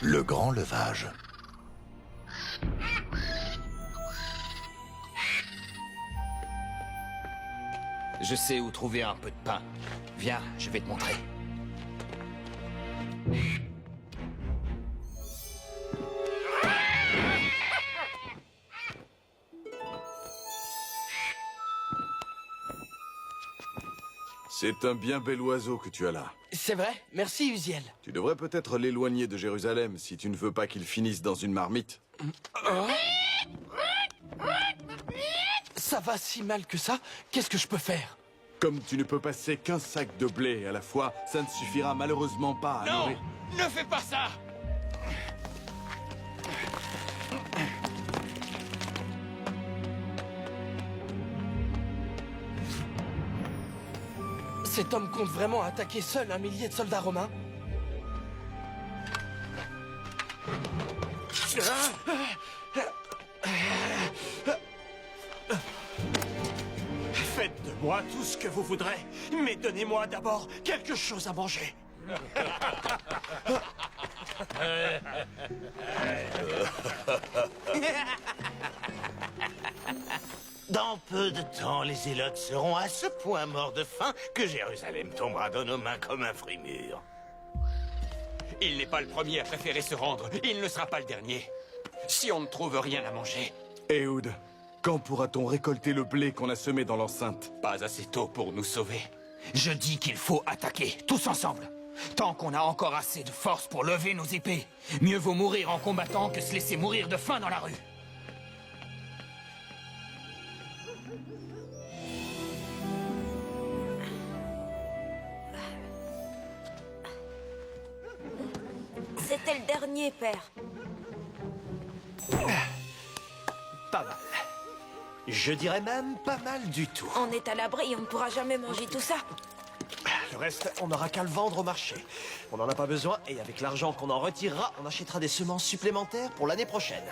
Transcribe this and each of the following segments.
Le grand levage. Je sais où trouver un peu de pain. Viens, je vais te montrer. C'est un bien bel oiseau que tu as là. C'est vrai, merci Uziel. Tu devrais peut-être l'éloigner de Jérusalem si tu ne veux pas qu'il finisse dans une marmite. Ça va si mal que ça? Qu'est-ce que je peux faire? Comme tu ne peux passer qu'un sac de blé à la fois, ça ne suffira malheureusement pas à Non! nourrir... Ne fais pas ça! Cet homme compte vraiment attaquer seul un millier de soldats romains? Faites de moi tout ce que vous voudrez, mais donnez-moi d'abord quelque chose à manger. Dans peu de temps, les Zélotes seront à ce point morts de faim que Jérusalem tombera dans nos mains comme un fruit mûr. Il n'est pas le premier à préférer se rendre. Il ne sera pas le dernier. Si on ne trouve rien à manger, Ehud, quand pourra-t-on récolter le blé qu'on a semé dans l'enceinte? pas assez tôt pour nous sauver. Je dis qu'il faut attaquer, tous ensemble. Tant qu'on a encore assez de force pour lever nos épées, mieux vaut mourir en combattant que se laisser mourir de faim dans la rue. C'était le dernier, père. Pas mal. Je dirais même pas mal du tout. On est à l'abri, on ne pourra jamais manger tout ça. Le reste, on n'aura qu'à le vendre au marché. On n'en a pas besoin, et avec l'argent qu'on en retirera, on achètera des semences supplémentaires pour l'année prochaine.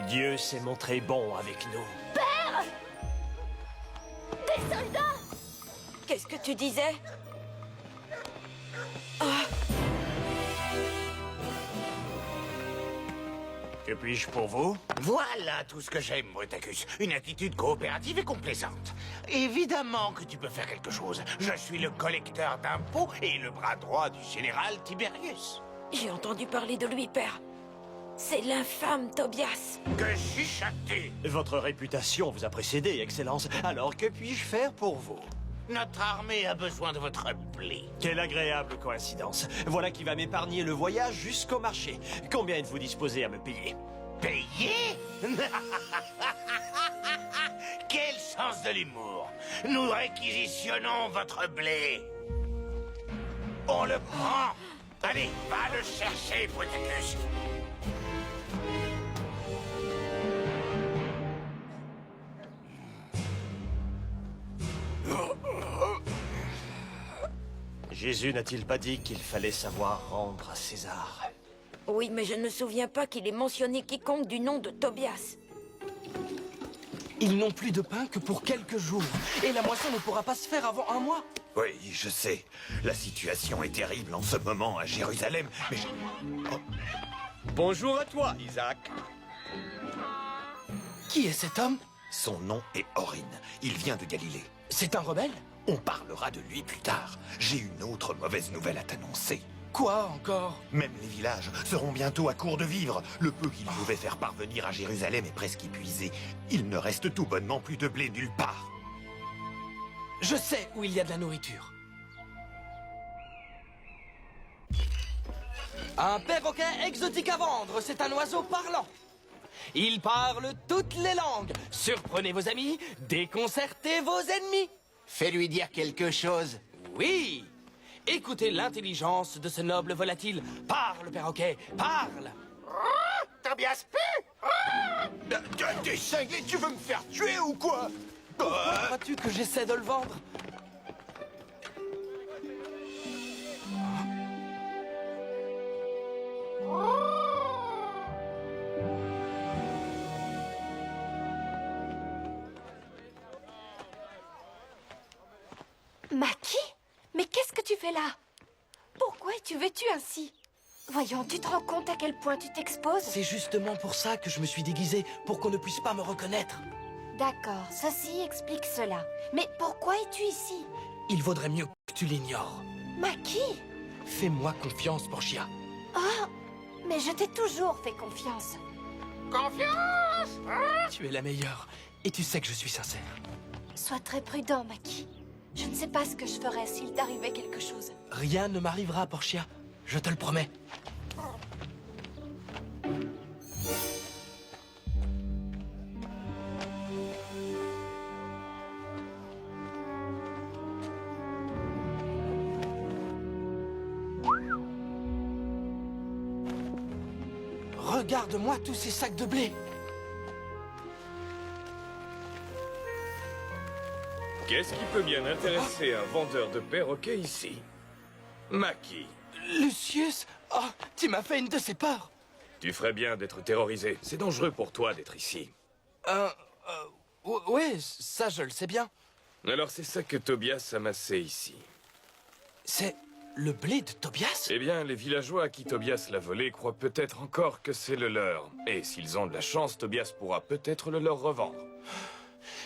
Dieu s'est montré bon avec nous. Des soldats! Qu'est-ce que tu disais? Que puis-je pour vous? Voilà tout ce que j'aime, Bruticus. Une attitude coopérative et complaisante. Évidemment que tu peux faire quelque chose. Je suis le collecteur d'impôts et le bras droit du général Tiberius. J'ai entendu parler de lui, père. C'est l'infâme Tobias. Que chuchotes-tu? Votre réputation vous a précédé, Excellence. Alors que puis-je faire pour vous? Notre armée a besoin de votre blé. Quelle agréable coïncidence. Voilà qui va m'épargner le voyage jusqu'au marché. Combien êtes-vous disposé à me payer? Payer? Quel sens de l'humour! Nous réquisitionnons votre blé. On le prend. Allez, va le chercher, Bruticus. Jésus n'a-t-il pas dit qu'il fallait savoir rendre à César? Oui, mais je ne me souviens pas qu'il ait mentionné quiconque du nom de Tobias. Ils n'ont plus de pain que pour quelques jours. Et la moisson ne pourra pas se faire avant un mois. Oui, je sais. La situation est terrible en ce moment à Jérusalem, mais Bonjour à toi, Isaac. Qui est cet homme? son nom est Orine. Il vient de Galilée. C'est un rebelle? On parlera de lui plus tard. J'ai une autre mauvaise nouvelle à t'annoncer. Quoi encore? Même les villages seront bientôt à court de vivres. Le peu qu'ils pouvaient faire parvenir à Jérusalem est presque épuisé. Il ne reste tout bonnement plus de blé nulle part. Je sais où il y a de la nourriture. Un perroquet exotique à vendre, c'est un oiseau parlant. Il parle toutes les langues. Surprenez vos amis, déconcertez vos ennemis. Fais-lui dire quelque chose. Oui. Écoutez l'intelligence de ce noble volatile. Parle, perroquet, parle. Tobias pue! T'es cinglé, tu veux me faire tuer ou quoi? Pourquoi crois-tu que j'essaie de le vendre? Maki? Mais qu'est-ce que tu fais là? Pourquoi es-tu vêtu ainsi? Voyons, tu te rends compte à quel point tu t'exposes? C'est justement pour ça que je me suis déguisé, pour qu'on ne puisse pas me reconnaître. D'accord, ceci explique cela. Mais pourquoi es-tu ici? Il vaudrait mieux que tu l'ignores. Maki? Fais-moi confiance, Portia. Oh, mais je t'ai toujours fait confiance. Tu es la meilleure, et tu sais que je suis sincère. Sois très prudent, Maki. Je ne sais pas ce que je ferais s'il t'arrivait quelque chose. Rien ne m'arrivera, Portia. Je te le promets. Regarde-moi tous ces sacs de blé. Qu'est-ce qui peut bien intéresser un vendeur de perroquets ici? Maki, Lucius, oh, tu m'as fait une de ces peurs. tu ferais bien d'être terrorisé. C'est dangereux pour toi d'être ici. Ouais, ça je le sais bien. Alors c'est ça que Tobias a amassé ici. C'est le blé de Tobias? Eh bien, les villageois à qui Tobias l'a volé croient peut-être encore que c'est le leur. Et s'ils ont de la chance, Tobias pourra peut-être le leur revendre.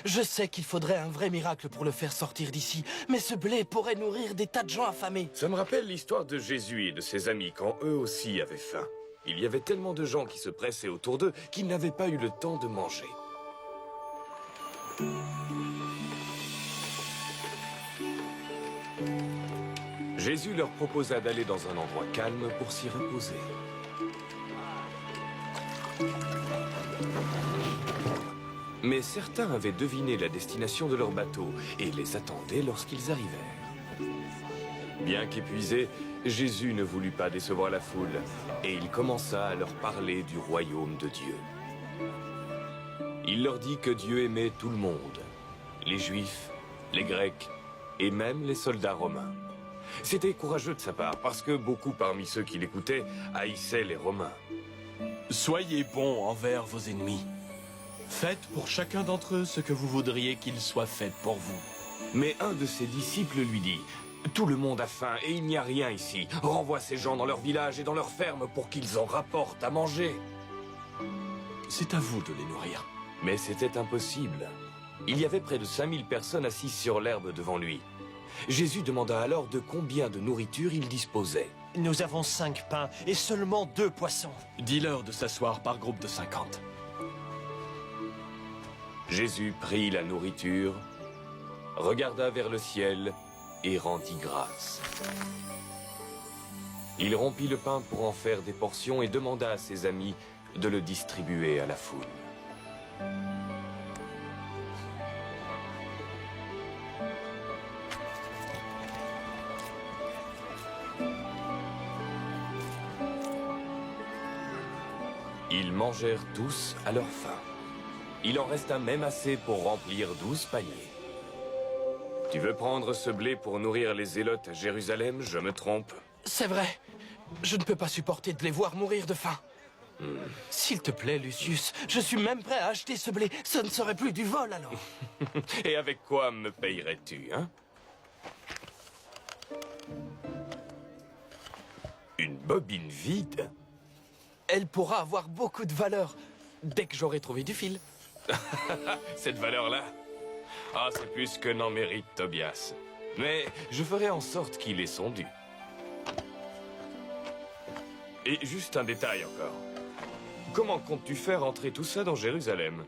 Je sais qu'il faudrait un vrai miracle pour le faire sortir d'ici, mais ce blé pourrait nourrir des tas de gens affamés. Ça me rappelle l'histoire de Jésus et de ses amis quand eux aussi avaient faim. Il y avait tellement de gens qui se pressaient autour d'eux qu'ils n'avaient pas eu le temps de manger. Jésus leur proposa d'aller dans un endroit calme pour s'y reposer. Mais certains avaient deviné la destination de leur bateau et les attendaient lorsqu'ils arrivèrent. Bien qu'épuisé, Jésus ne voulut pas décevoir la foule et il commença à leur parler du royaume de Dieu. Il leur dit que Dieu aimait tout le monde, les Juifs, les Grecs et même les soldats romains. C'était courageux de sa part parce que beaucoup parmi ceux qui l'écoutaient haïssaient les Romains. Soyez bons envers vos ennemis. Faites pour chacun d'entre eux ce que vous voudriez qu'il soit fait pour vous. Mais un de ses disciples lui dit « Tout le monde a faim et il n'y a rien ici. Renvoie ces gens dans leur village et dans leurs fermes pour qu'ils en rapportent à manger. » C'est à vous de les nourrir. Mais c'était impossible. Il y avait près de 5000 personnes assises sur l'herbe devant lui. Jésus demanda alors de combien de nourriture il disposait. Nous avons 5 pains et seulement 2 poissons. Dis-leur de s'asseoir par groupe de 50. Jésus prit la nourriture, regarda vers le ciel et rendit grâce. Il rompit le pain pour en faire des portions et demanda à ses amis de le distribuer à la foule. Ils mangèrent tous à leur faim. Il en resta même assez pour remplir 12 paniers. Tu veux prendre ce blé pour nourrir les zélotes à Jérusalem? Je me trompe. C'est vrai. Je ne peux pas supporter de les voir mourir de faim. S'il te plaît, Lucius, je suis même prêt à acheter ce blé. Ce ne serait plus du vol, alors. Et avec quoi me payerais-tu, hein? Une bobine vide? Elle pourra avoir beaucoup de valeur dès que j'aurai trouvé du fil. Cette valeur-là? Ah, c'est plus que n'en mérite Tobias. Mais je ferai en sorte qu'il ait son dû. Et juste un détail encore. Comment comptes-tu faire entrer tout ça dans Jérusalem?